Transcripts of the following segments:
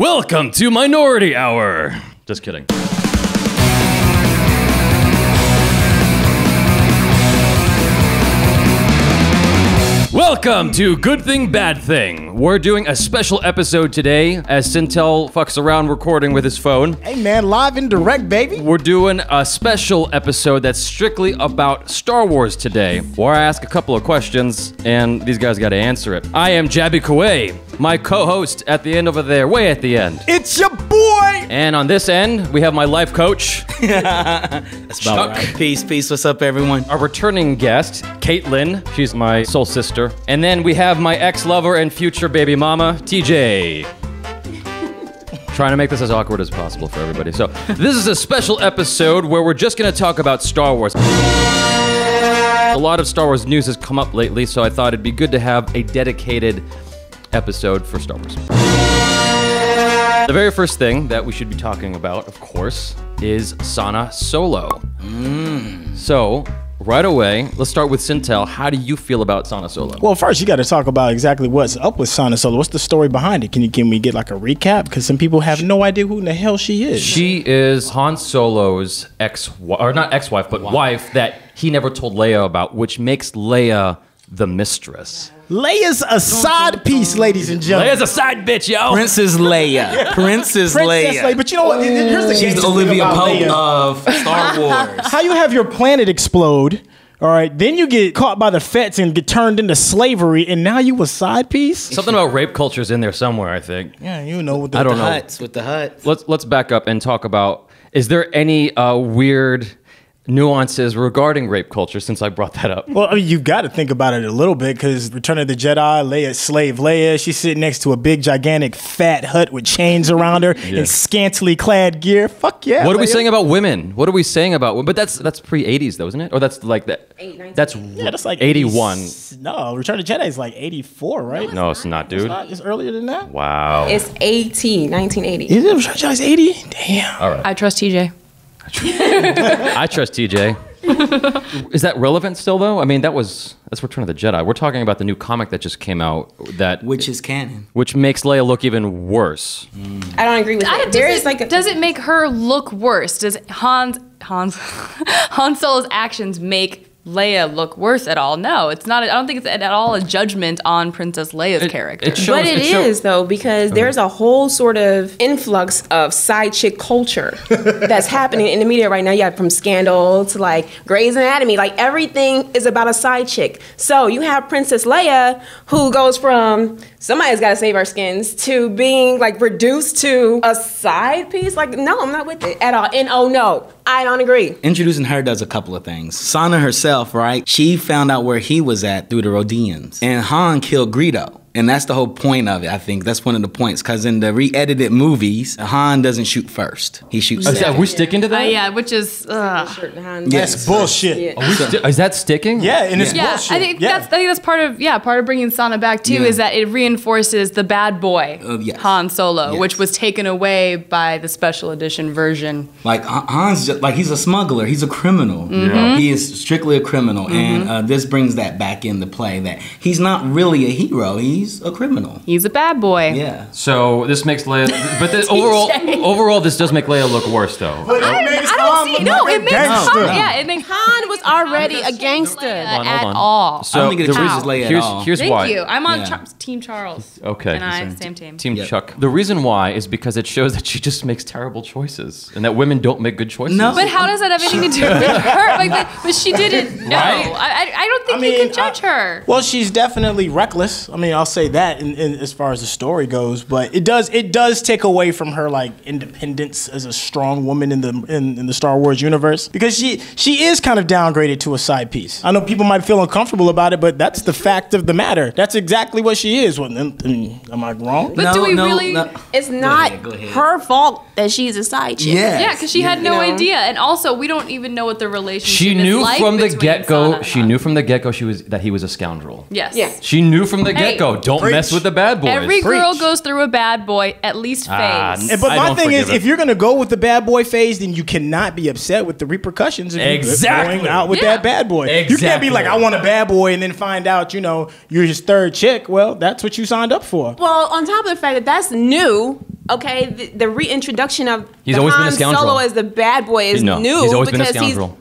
Welcome to Minority Hour. Just kidding. Welcome to Good Thing, Bad Thing. We're doing a special episode today as Sintel fucks around recording with his phone. Hey man, live and direct, baby. We're doing a special episode that's strictly about Star Wars today, where I ask a couple of questions and these guys gotta answer it. I am Jabby Kaway, my co-host at the end over there, way at the end. It's your boy! And on this end, we have my life coach, That's about right. Peace, what's up everyone? our returning guest, Caitlin. She's my soul sister. And then we have my ex-lover and future baby mama, TJ. Trying to make this as awkward as possible for everybody. So this is a special episode where we're just gonna talk about Star Wars. A lot of Star Wars news has come up lately, so I thought it'd be good to have a dedicated episode for Star Wars. The very first thing that we should be talking about, of course, is Sana Solo. So, right away, let's start with Sintel. How do you feel about Sana Solo? Well, first you got to talk about exactly what's up with Sana Solo. What's the story behind it? Can we get like a recap? Because some people have no idea who in the hell she is. She is Han Solo's ex-wife, or not ex-wife, but wife that he never told Leia about, which makes Leia the mistress. Leia's a side piece, ladies and gentlemen. Leia's a side bitch, yo! Princess Leia. Princess Leia. But you know what? Here's the She's the Olivia Pope of Star Wars. How you have your planet explode, all right, then you get caught by the Fets and get turned into slavery, and now you a side piece? Something about rape culture's in there somewhere, I think. Yeah, you know what I don't know. Huts with the huts. Let's back up and talk about, is there any weird nuances regarding rape culture, since I brought that up? Well, I mean, you've got to think about it a little bit, because Return of the Jedi, Leia, slave Leia, she's sitting next to a big, gigantic, fat hut with chains around her and scantily clad gear. Fuck yeah. What are we Leia. saying about women? What are we saying about women? But that's pre-80s though, isn't it? Or that's like that. That's like 81. No, Return of the Jedi is like 84, right? No, it's not, dude. It's earlier than that. Wow. It's 1980. Is it Return of the Jedi's 80? Damn. All right. I trust TJ. I trust TJ. Is that relevant still though? I mean, that's Return of the Jedi. We're talking about the new comic that just came out, Which is canon. which makes Leia look even worse. I don't agree with that. There is like Does it make her look worse? Does Han Solo's actions make Leia look worse at all? No, it's not. I don't think it's at all a judgment on Princess Leia's character. but it is though, because there's a whole sort of influx of side chick culture that's happening in the media right now. Yeah, from Scandal to like Grey's Anatomy, like everything is about a side chick. So you have Princess Leia, who goes from somebody's got to save our skins to being like reduced to a side piece. Like, no, I'm not with it at all. And oh no, I don't agree. Introducing her does a couple of things. Sana herself, right? She found out where he was at through the Rodians. And Han killed Greedo. And that's the whole point of it, I think. That's one of the points. Because in the re-edited movies, Han doesn't shoot first. He shoots second. Are we sticking to that? Yeah, which is That's bullshit. Yeah. Is that sticking? Yeah, and it's yeah. bullshit. I think that's part of bringing Sana back too, is that it reinforces the bad boy Yes. Han Solo, Yes. which was taken away by the special edition version. Like Han's just, like, he's a smuggler. He's a criminal. He is strictly a criminal. And this brings that back into play, that he's not really a hero. He's a criminal. He's a bad boy. Yeah. So this makes Leia, but overall, this does make Leia look worse, though. But I don't see. No, it makes Han. Yeah, it makes Han was already a gangster. Hold at on. all. So I don't think it achieves Leia at all. Here's Thank why. you. I'm on Yeah. Team Charles. Okay. And I same team. Team Chuck. The reason why is because it shows that she just makes terrible choices, and that women don't make good choices. No. But how does that have anything to do with her? Like, but she didn't. No, Right? I don't think you can judge her. Well, she's definitely reckless. I mean, I'll say that in as far as the story goes. But it does take away from her like independence as a strong woman in the Star Wars universe, because she is kind of downgraded to a side piece. I know people might feel uncomfortable about it, but that's the fact of the matter. That's exactly what she is. Well, am I wrong? But do we really? It's not her fault that she's a side chick. Yeah, because she had no idea, and also we don't even know what the relationship She knew is like from the between get-go. Sana She and knew from the get-go that he was a scoundrel. Yes. Yeah. She knew from the Hey, get-go. Don't mess with the bad boys. Every girl Preach. goes through a bad boy at least phase. But I my don't thing is, forgive it. if you're gonna go with the bad boy phase, then you cannot be upset with the repercussions of you Exactly. going out with Yeah. that bad boy. You can't be Exactly. like, I want a bad boy, and then find out, you're his third chick. Well, that's what you signed up for. Well, on top of the fact that that's new, Okay, the reintroduction of He's always been a Han scoundrel. Solo as the bad boy is No, new. he's always been a because scoundrel.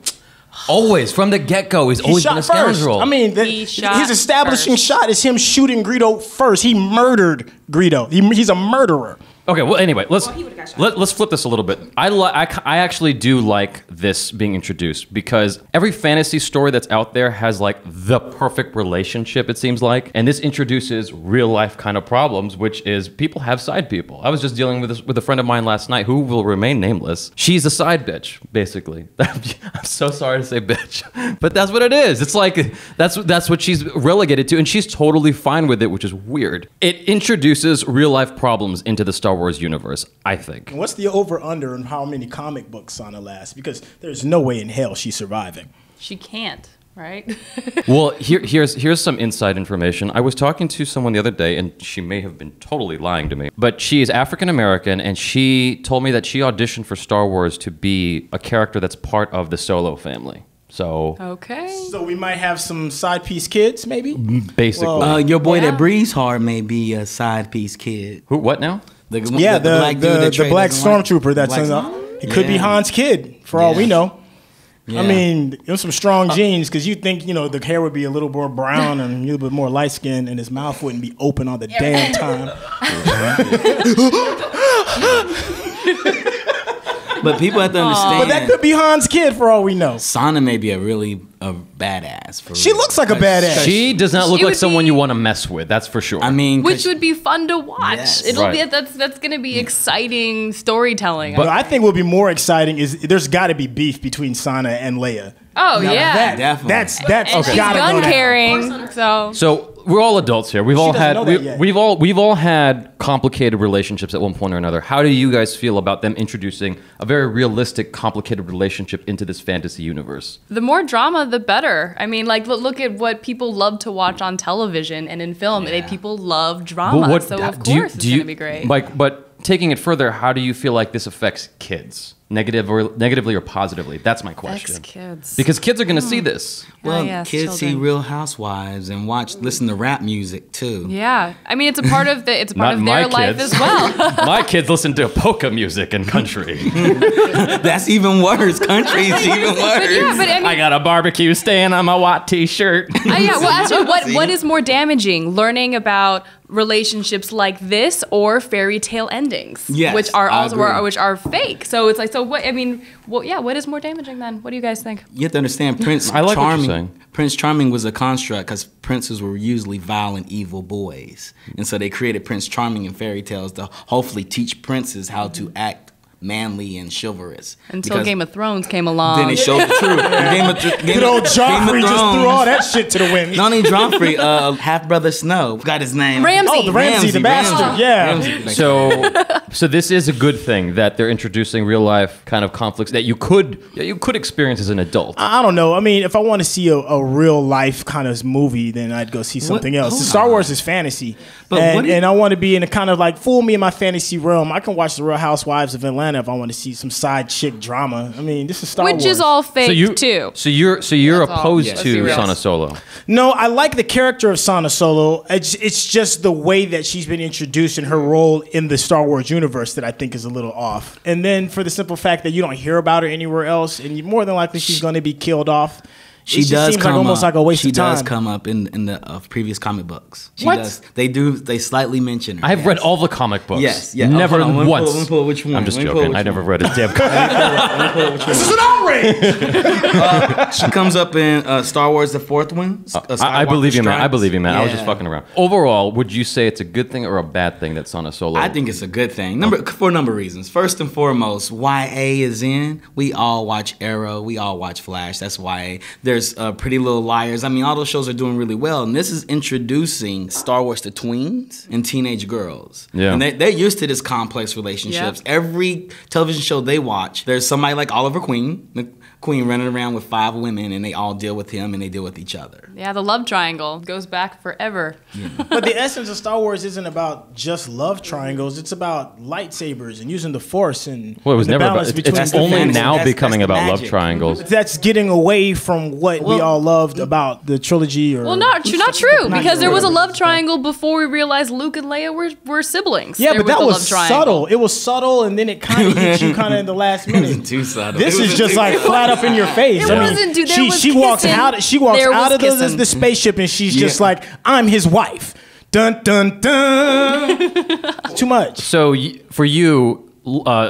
Always, from the get-go, he's He always shot been a first. scoundrel. I mean, He shot his establishing first. shot is him shooting Greedo first. He murdered Greedo. He's a murderer. Okay, well, anyway, let's he would've got shot. let's flip this a little bit. I actually do like this being introduced because every fantasy story that's out there has like the perfect relationship, it seems like, and this introduces real life kind of problems, which is people have side people. I was just dealing with this with a friend of mine last night who will remain nameless. She's a side bitch, basically. I'm so sorry to say bitch, but that's what it is. It's like that's what she's relegated to, and she's totally fine with it, which is weird. It introduces real life problems into the Star Wars universe, I think. What's the over-under on how many comic books Sana lasts? Because there's no way in hell she's surviving. She can't, right? Well, here's some inside information. I was talking to someone the other day, and she may have been totally lying to me, but she is African American, and she told me that she auditioned for Star Wars to be a character that's part of the Solo family. So Okay. So we might have some side piece kids, maybe? basically, Well, Your boy Yeah. that breathes hard may be a side piece kid. who? What now? The The black dude that Trey black doesn't like. stormtrooper that's Black in Storm- it could be Yeah. Han's kid, for all we Yeah. know. Yeah. I mean, it was some strong genes because you think, the hair would be a little more brown and a little bit more light skinned and his mouth wouldn't be open all the damn time. But people have to understand. But that could be Han's kid for all we know. Sana may be a badass. For She real. looks like a badass. She does not look She like would someone be- you want to mess with. That's for sure. I mean, Which would be fun to watch. Yes. It'll be Right. that's gonna be exciting storytelling. But I think what would be more exciting is there's got to be beef between Sana and Leia. oh Now yeah. that, Definitely. that's And she's gotta go gun down. carrying, so So we're all adults here. We've all doesn't had know that yet. we've all had complicated relationships at one point or another. How do you guys feel about them introducing a very realistic, complicated relationship into this fantasy universe? the more drama, the better. I mean, like look at what people love to watch on television and in film. People love drama, so of course it's gonna be great. Like, but taking it further, how do you feel like this affects kids? Negatively or positively? That's my question. Ex-kids. Because kids are going to see this. well, yes, kids see children. Real Housewives and listen to rap music too. Yeah, I mean it's a part of it's a part Not of my their life kids. as well. My kids listen to polka music and country. That's even worse. Country's even worse. But yeah, but I mean, I got a barbecue stain on my white t-shirt. yeah. Well, actually, what is more damaging? Learning about relationships like this or fairy tale endings, Yes, which are I also agree. which are fake. So it's like, so what? I mean, well, yeah. What is more damaging then? What do you guys think? You have to understand, Prince I like what you're Charming. saying. Prince Charming was a construct because princes were usually vile and evil boys, and so they created Prince Charming in fairy tales to hopefully teach princes how to act manly and chivalrous. Until Because Game of Thrones came along. then it showed the truth. Good old Joffrey just threw all that shit to the wind. Not only Joffrey, half brother Snow. Got his name. Ramsay. Oh, the Ramsay, the bastard, yeah. Ramsay. So this is a good thing that they're introducing real life kind of conflicts that you could experience as an adult. I don't know. I mean, if I want to see a real life kind of movie, then I'd go see something else. hold Star on. Wars is fantasy, But what do you- and I want to be in a kind of like fool me in my fantasy realm. I can watch the Real Housewives of Atlanta if I want to see some side chick drama. I mean, this is Star Wars. which is all fake too. So you're That's all. opposed Let's be to real. Sana Solo. No, I like the character of Sana Solo. It's just the way that she's been introduced and her role in the Star Wars universe that I think is a little off. And then for the simple fact that you don't hear about her anywhere else, and more than likely she's going to be killed off. She It just does seems come like almost up. like a waste she of time. does come up in the previous comic books. She What? does. They do. They slightly mention her. I've yes. read all the comic books. Yes, yeah. Never Hold on, let me once. pull which one. I'm just Let me pull joking. which I never one. read a damn comic. This is an outrage. She comes up in Star Wars, the fourth one. I believe you, man. I Strikes. believe you, man. I was just Yeah. fucking around. Overall, would you say it's a good thing or a bad thing that Sana Solo? I think it's a good thing. For a number of reasons. First and foremost, YA is in. We all watch Arrow. We all watch Flash. That's YA. There's Pretty Little Liars. I mean, all those shows are doing really well. And this is introducing Star Wars to tweens and teenage girls. Yeah. And they're used to this complex relationships. Yeah. Every television show they watch, there's somebody like Oliver Queen, queen running around with 5 women, and they all deal with him and they deal with each other. Yeah, the love triangle goes back forever. But the essence of Star Wars isn't about just love triangles. It's about lightsabers and using the Force and Well, it was and the never about. balance between It's the only fantasy. now That's becoming the about love magic. triangles. That's getting away from what we all loved about the trilogy. Or Well, not true, because there was a love triangle before we realized Luke and Leia were siblings. Yeah, There but that the was love triangle. subtle. It was subtle, and then it kind of hit you kind of in the last minute. Too subtle. This It is was just too like subtle. flat up in your face. It wasn't, dude, there was she walks kissing. out. She walks There out was of kissing. the spaceship, and she's just Yeah. like, "I'm his wife." Dun dun dun. Too much. So for you,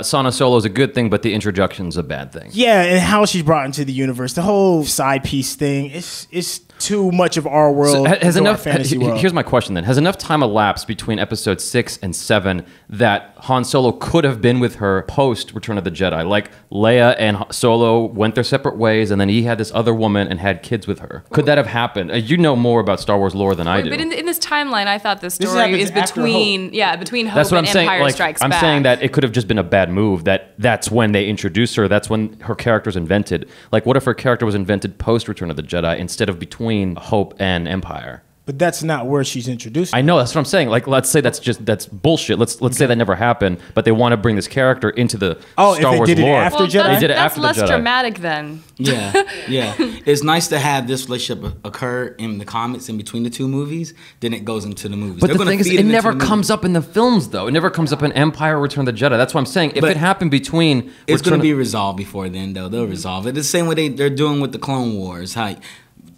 Sana Solo is a good thing, but the introduction's a bad thing. Yeah, and how she's brought into the universe, the whole side piece thing, it's too much of our world. So has into our enough? fantasy world. Here's my question then: has enough time elapsed between episode 6 and 7 that Han Solo could have been with her post Return of the Jedi? Like Leia and Solo went their separate ways, and then he had this other woman and had kids with her. Could that have happened? You know more about Star Wars lore than I do. But in this timeline, I thought the This story happens is after between between Hope That's what and I'm saying. Empire Like, Strikes I'm Back. saying that it could have just been a bad move. That's when they introduced her. That's when her character's invented. Like, what if her character was invented post Return of the Jedi instead of between Hope and Empire? But that's not where she's introduced. I know, that's what I'm saying. Like, let's say that's bullshit. Let's say that never happened, but they want to bring this character into the Oh, if Star they Wars did it lore. after Jedi? They did it that's after the less Jedi. dramatic then. Yeah, yeah. It's nice to have this relationship occur in the comics in between the 2 movies. Then it goes into the movies. But They're the gonna thing is, feed it into never the comes movies. up in the films, though. It never comes up in Empire or Return of the Jedi. That's what I'm saying. If But it happened between It's Return going to be of- resolved before then, though. They'll resolve it. The same way they're doing with the Clone Wars. How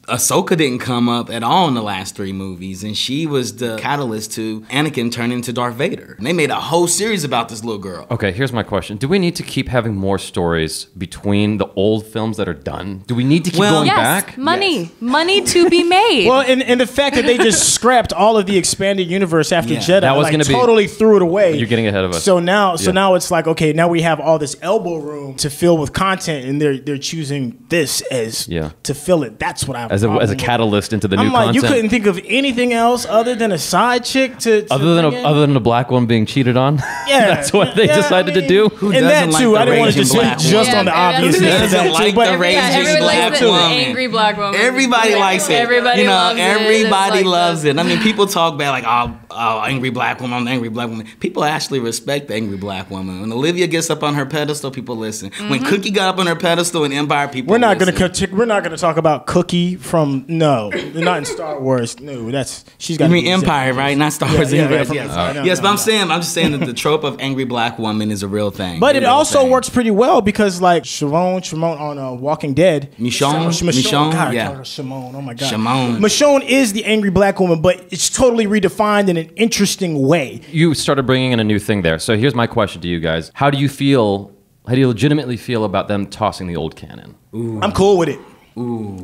Ahsoka didn't come up at all in the last 3 movies, and she was the catalyst to Anakin turning into Darth Vader. And they made a whole series about this little girl. Okay, here's my question. Do we need to keep having more stories between the old films that are done? Do we need to keep Well, going Yes, back? money to be made. Well, and the fact that they just scrapped all of the expanded universe after Yeah. Jedi, That was like, gonna be- totally threw it away. You're getting ahead of us. So now, Yeah. now it's like, okay, now we have all this elbow room to fill with content, and they're choosing this as to fill it. That's what I have As a problem with. catalyst into the new I'm like, content. you couldn't think of anything else other than a side chick to other than bring in? other than a black one being cheated on. Yeah, That's what they yeah, decided I mean, to do. Who and that doesn't like too. the I didn't want to raging just speak black just woman? on the Yeah, obviousness everybody of that doesn't too, like but the yeah, raging everyone black likes the woman. angry black woman. Everybody likes it. Everybody you know, loves it. It's everybody like loves the- it. I mean, people talk about like, oh, angry black woman, angry black woman. People actually respect the angry black woman. When Olivia gets up on her pedestal, people listen. When Cookie got up on her pedestal in Empire, people we're not listen. gonna talk about Cookie from not in Star Wars. No, that's she's got. You mean Empire, right? Not Star Wars Universe. from Yes, Empire. No, yes, no, but I'm no. just saying that the trope of angry black woman is a real thing. But it real also thing. works pretty well because like Shimon on Walking Dead. Michonne, God, I yeah. call her Shimon. Oh my God. Shimon. Michonne is the angry black woman, but it's totally redefined in an interesting way. You started bringing in a new thing there. So here's my question to you guys: How do you feel? How do you legitimately feel about them tossing the old canon? I'm cool with it.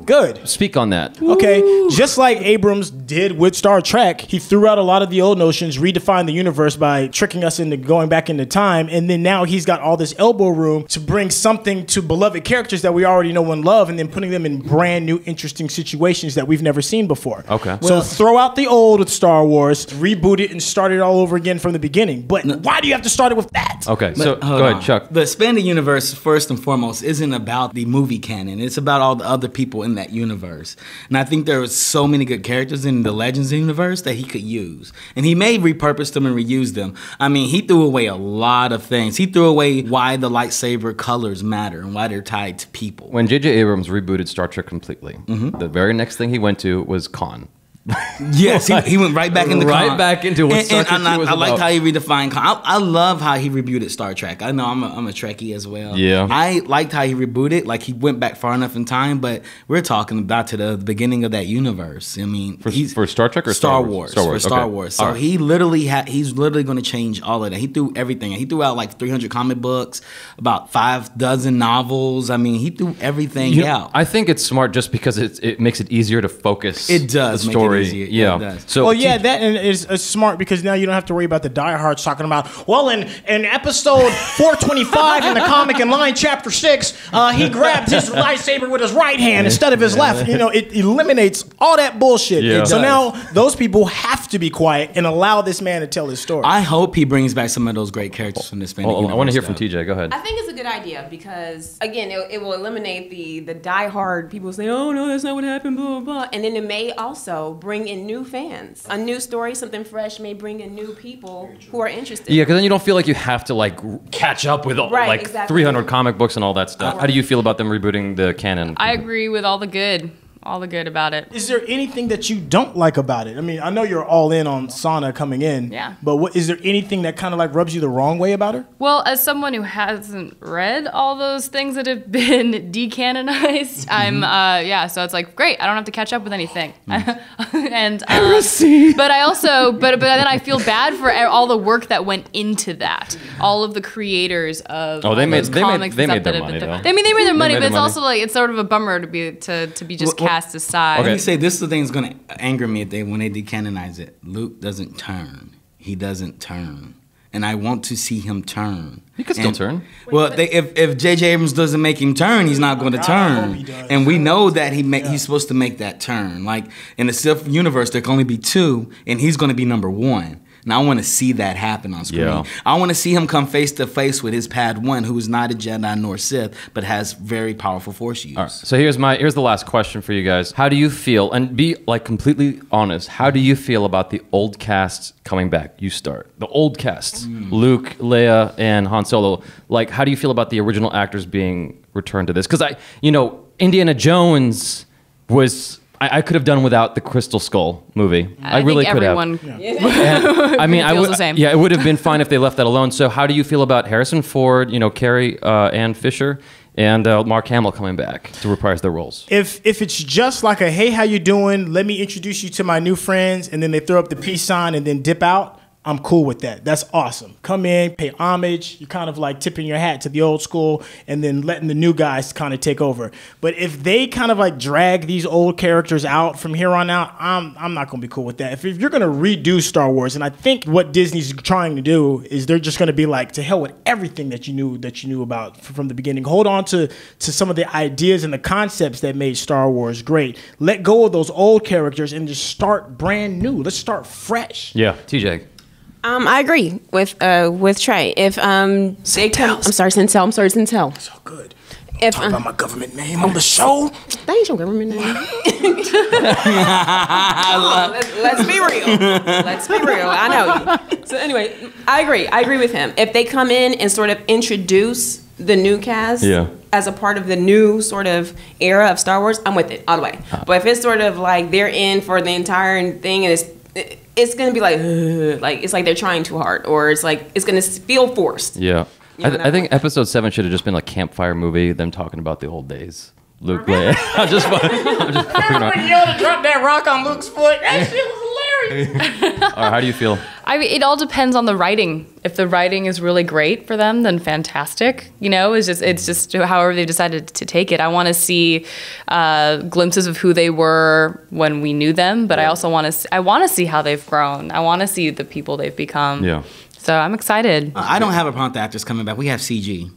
Good. Speak on that. Okay, just like Abrams did with Star Trek, he threw out a lot of the old notions, redefined the universe by tricking us into going back into time, and then now he's got all this elbow room to bring something to beloved characters that we already know and love, and then putting them in brand new, interesting situations that we've never seen before. Okay. So throw out the old with Star Wars, reboot it, and start it all over again from the beginning. But why do you have to start it with that? Okay, so Hold go ahead, on. Chuck. The expanded universe, first and foremost, isn't about the movie canon. It's about all the other people in that universe. And I think there are so many good characters in the Legends universe that he could use. And he may repurpose them and reuse them. I mean, he threw away a lot of things. He threw away why the lightsaber colors matter and why they're tied to people. When J.J. Abrams rebooted Star Trek completely, the very next thing he went to was Khan. Yes, he went right back into Right Khan. back into what Star Trek I, was I liked about. how he redefined Khan. I love how he rebooted Star Trek. I know I'm a Trekkie as well. Yeah. I liked how he rebooted. Like he went back far enough in time, but we're talking about to the beginning of that universe. I mean, For Star Trek or Star Wars? Star Wars. For Star okay. Wars. So All right. he's literally going to change all of that. He threw everything. He threw out like 300 comic books, about 6 novels. I mean, he threw everything You know, out. I think it's smart just because it makes it easier to focus It does the make it story story. easier. Yeah. It does. So Well, yeah, that is smart because now you don't have to worry about the diehards talking about, well, in episode 425 in the comic in line chapter 6, he grabbed his lightsaber with his right hand instead of his left. You know, it eliminates all that bullshit. Yeah. So It now those people have to be quiet and allow this man to tell his story. I hope he brings back some of those great characters from this I want to hear from TJ. Go ahead. I think it's a good idea because, again, it will eliminate the diehard people saying, oh, no, that's not what happened, blah, blah, blah. And then it may also bring in new fans. A new story, something fresh may bring in new people who are interested. Yeah, because then you don't feel like you have to like catch up with all, Right, like exactly. 300 comic books and all that stuff. How do you feel about them rebooting the canon? I agree with all the good about it. Is there anything that you don't like about it? I mean, I know you're all in on Sana coming in. Yeah. But is there anything that kind of like rubs you the wrong way about her? Well, as someone who hasn't read all those things that have been decanonized, so it's like great. I don't have to catch up with anything. And but I also, but then I feel bad for all the work that went into that. All of the creators of they made their money. though. I mean, they made their money, but it's also like it's sort of a bummer to be just cast aside. Let me say, this is the thing that's going to anger me when they decanonize it. Luke doesn't turn. He doesn't turn. And I want to see him turn. He could still turn. Well, if J.J. Abrams doesn't make him turn, he's not going to turn. And we know that he's supposed to make that turn. Like, in the Sith universe, there can only be 2, and he's going to be number 1. And I want to see that happen on screen. Yeah. I want to see him come face to face with his Padawan, who is not a Jedi nor Sith, but has very powerful Force use. All right, so here's the last question for you guys. How do you feel, and be like completely honest, how do you feel about the old cast coming back? You start. The old cast, Luke, Leia, and Han Solo. Like, how do you feel about the original actors being returned to this? Because Indiana Jones was... I could have done without the Crystal Skull movie. I really think could everyone have. And, I mean, feels the same. Yeah, it would have been fine if they left that alone. So, how do you feel about Harrison Ford, Carrie Ann Fisher, and Mark Hamill coming back to reprise their roles? If it's just like a, hey, how you doing? Let me introduce you to my new friends, and then they throw up the peace sign and then dip out, I'm cool with that. That's awesome. Come in, pay homage. You're kind of like tipping your hat to the old school and then letting the new guys kind of take over. But if they kind of like drag these old characters out from here on out, I'm not going to be cool with that. If you're going to redo Star Wars, and I think what Disney's trying to do is they're just going to be like, to hell with everything that you knew about from the beginning. Hold on to some of the ideas and the concepts that made Star Wars great. Let go of those old characters and just start brand new. Let's start fresh. Yeah, TJ. I agree with Trey. If Sintel. So good. If Talk about my government name on the show. that ain't your government name. Let's be real. Let's be real. I know you. So anyway, I agree with him. If they come in and sort of introduce the new cast as a part of the new sort of era of Star Wars, I'm with it all the way. But if it's sort of like they're in for the entire thing and it's gonna be like it's like they're trying too hard, or it's like it's gonna feel forced. Yeah, I think Episode 7 should have just been like campfire movie, them talking about the old days. Luke, Leia. I'm just Remember when Yoda dropped that rock on Luke's foot? That shit was hilarious. All right, how do you feel? I mean, it all depends on the writing. If the writing is really great for them, then fantastic. It's just however they decided to take it. I want to see glimpses of who they were when we knew them, but I also want to see how they've grown. I want to see the people they've become. Yeah. So I'm excited. I don't have a problem with the actors coming back. We have CG.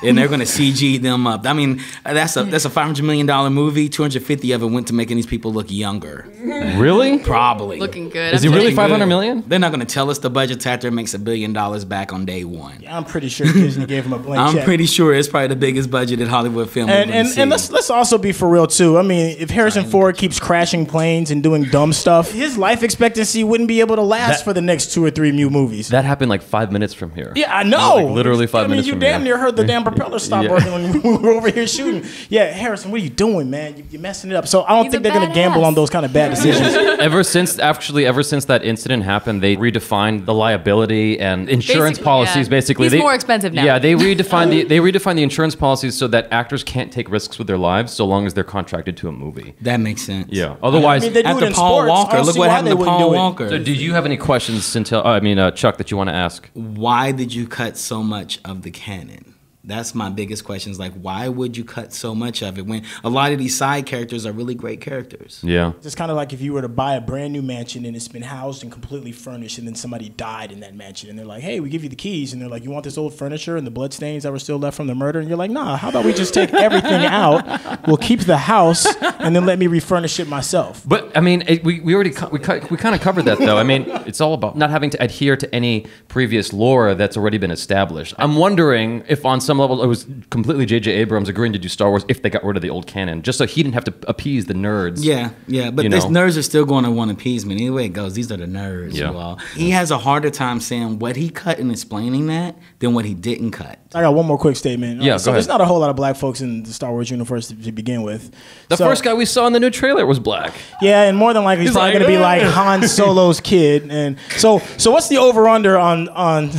And they're going to CG them up. I mean, that's a $500 million movie. 250 of it went to making these people look younger. Really? Probably. Looking good. Is he really 500 million? They're not going to tell us the budget's after it makes $1 billion back on day one. I'm pretty sure Disney gave him a blank check. I'm pretty sure it's probably the biggest budgeted Hollywood film. And let's also be for real too. I mean, if Harrison Ford keeps crashing planes and doing dumb stuff, his life expectancy wouldn't be able to last for the next 2 or 3 new movies. That happened like 5 minutes from here. Yeah, I know. Like literally 5 minutes from here. You damn near heard the damn propeller stop working when we were over here shooting. Yeah, Harrison, what are you doing, man? You're messing it up. So I don't think they're going to gamble on those kind of bad decisions. Ever since that incident happened, they redefined the liability and insurance policies. Basically, he's more expensive now. Yeah, they redefined the insurance policies so that actors can't take risks with their lives so long as they're contracted to a movie. That makes sense. Yeah. Otherwise, they do it after in Paul sports. Walker, look what happened to Paul Walker. So, do you have any questions, Chuck, that you want to ask? Why did you cut so much of the canon? That's my biggest question. Is like, why would you cut so much of it when a lot of these side characters are really great characters? Yeah. It's kind of like if you were to buy a brand new mansion and it's been housed and completely furnished, and then somebody died in that mansion, and they're like, "Hey, we give you the keys," and they're like, "You want this old furniture and the bloodstains that were still left from the murder?" And you're like, "Nah, how about we just take everything out? We'll keep the house and then let me refurnish it myself." But I mean, we already we kind of covered that though. I mean, it's all about not having to adhere to any previous lore that's already been established. I'm wondering if on some level it was completely J.J. Abrams agreeing to do Star Wars if they got rid of the old canon, just so he didn't have to appease the nerds. Yeah, but these nerds are still going to want appeasement. Any way it goes, these are the nerds. Yeah. You all. He has a harder time saying what he cut and explaining that than what he didn't cut. I got one more quick statement. Yeah, so go there's ahead. not a whole lot of black folks in the Star Wars universe to begin with. The first guy we saw in the new trailer was black. Yeah, and more than likely he's probably like, going to be like Han Solo's kid. And so what's the over under on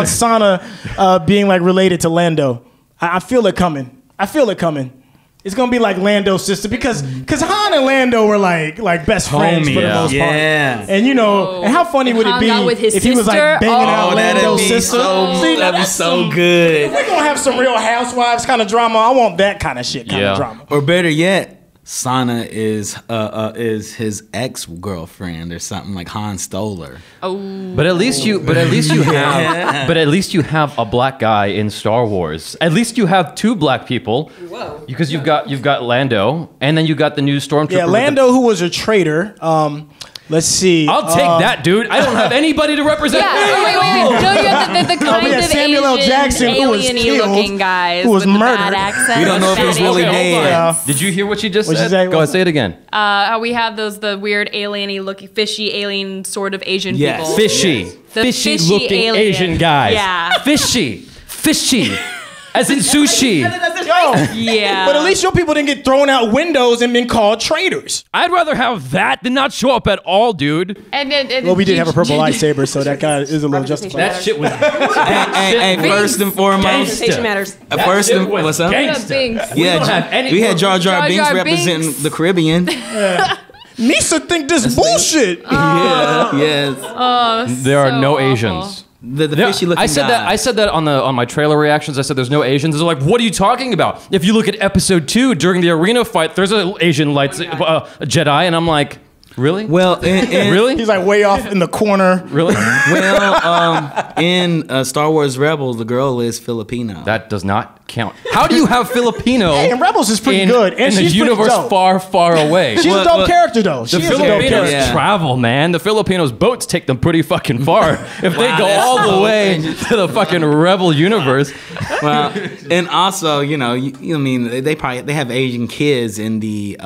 Sana being like related to Lando? I feel it coming. It's gonna be like Lando's sister because Han and Lando were like best friends for the most part. And and how funny would it be hung out with his if he was like sister? banging out Lando's sister? That'd be so good. If we're gonna have some Real Housewives kind of drama, I want that kind of shit kind of drama. Or better yet, Sana is his ex-girlfriend or something, like Han stole her. But at least you have a black guy in Star Wars. At least you have two black people. Whoa. Because you've got Lando, and then you got the new Stormtrooper. Yeah, Lando, who was a traitor. Let's see. I'll take that, dude. I don't have anybody to represent. Yeah, wait. No, you have the kind of Samuel L. Asian, Jackson, who was alien-y killed, looking guys who was with the murdered. bad accent. We don't know if Bad he's really Asian. dead. Did you hear what she just What'd said? she say? Go ahead, say it again. How we have the weird alien-y looking, fishy alien sort of Asian Yes. people. Fishy. The Fishy fishy looking alien. Asian guys. Yeah. Fishy. As in sushi. Yeah. But at least your people didn't get thrown out windows and been called traitors. I'd rather have that than not show up at all, dude. Well, we did have a purple lightsaber, so that guy is a little justified. That shit was Hey, first and foremost. Representation matters. What's up? gangsta. Yeah, we had Jar Jar Binks Jar representing Binks. the Caribbean. Nisa think this bullshit. Yes. There are so no awful. Asians. The fishy looking I said that. guy. I said that on my trailer reactions. I said there's no Asians. They're like, what are you talking about? If you look at episode 2 during the arena fight, there's an Asian a Jedi, and I'm like, really? Well, really? He's like way off in the corner. Really? in Star Wars Rebels, the girl is Filipino. That does not count. How do you have Filipino? Hey, and Rebels is pretty good, and in the she's pretty universe dope. far, far away. She's a dope character though. She The is a dope Filipinos character. Yeah. travel, man. The Filipinos' boats take them pretty fucking far. If they go that's all the so way to the fucking Rebel universe. Well, and also, you mean they have Asian kids in the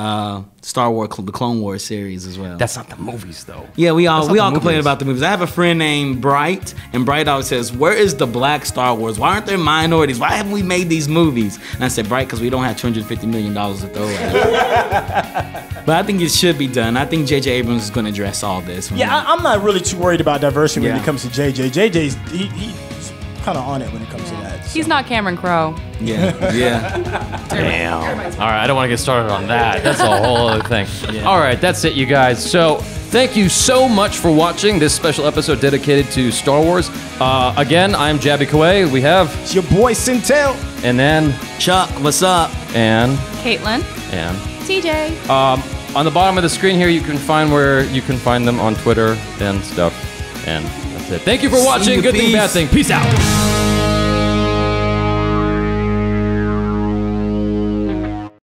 Star Wars, the Clone Wars series as well. That's not the movies, though. Yeah, we all the complain movies. about the movies. I have a friend named Bright, and Bright always says, "Where is the black Star Wars? Why aren't there minorities? Why haven't we made these movies?" And I said, "Bright, because we don't have $250 million to throw at it." But I think it should be done. I think J.J. Abrams is going to address all this. Yeah, I'm not really too worried about diversity when Yeah. it comes to JJ. JJ's he's kind of on it when it comes to that. He's not Cameron Crowe. yeah. Damn. All right, I don't want to get started on that. That's a whole other thing. All right, that's it, you guys. So thank you so much for watching this special episode dedicated to Star Wars. Again, I'm Jabby Kaway. We have... It's your boy Sintel. And then... Chuck, what's up? And... Caitlin. And... TJ. On the bottom of the screen here, you can find where you can find them on Twitter and stuff. And that's it. Thank you for watching. you, Good thing, peace. bad thing. Peace out.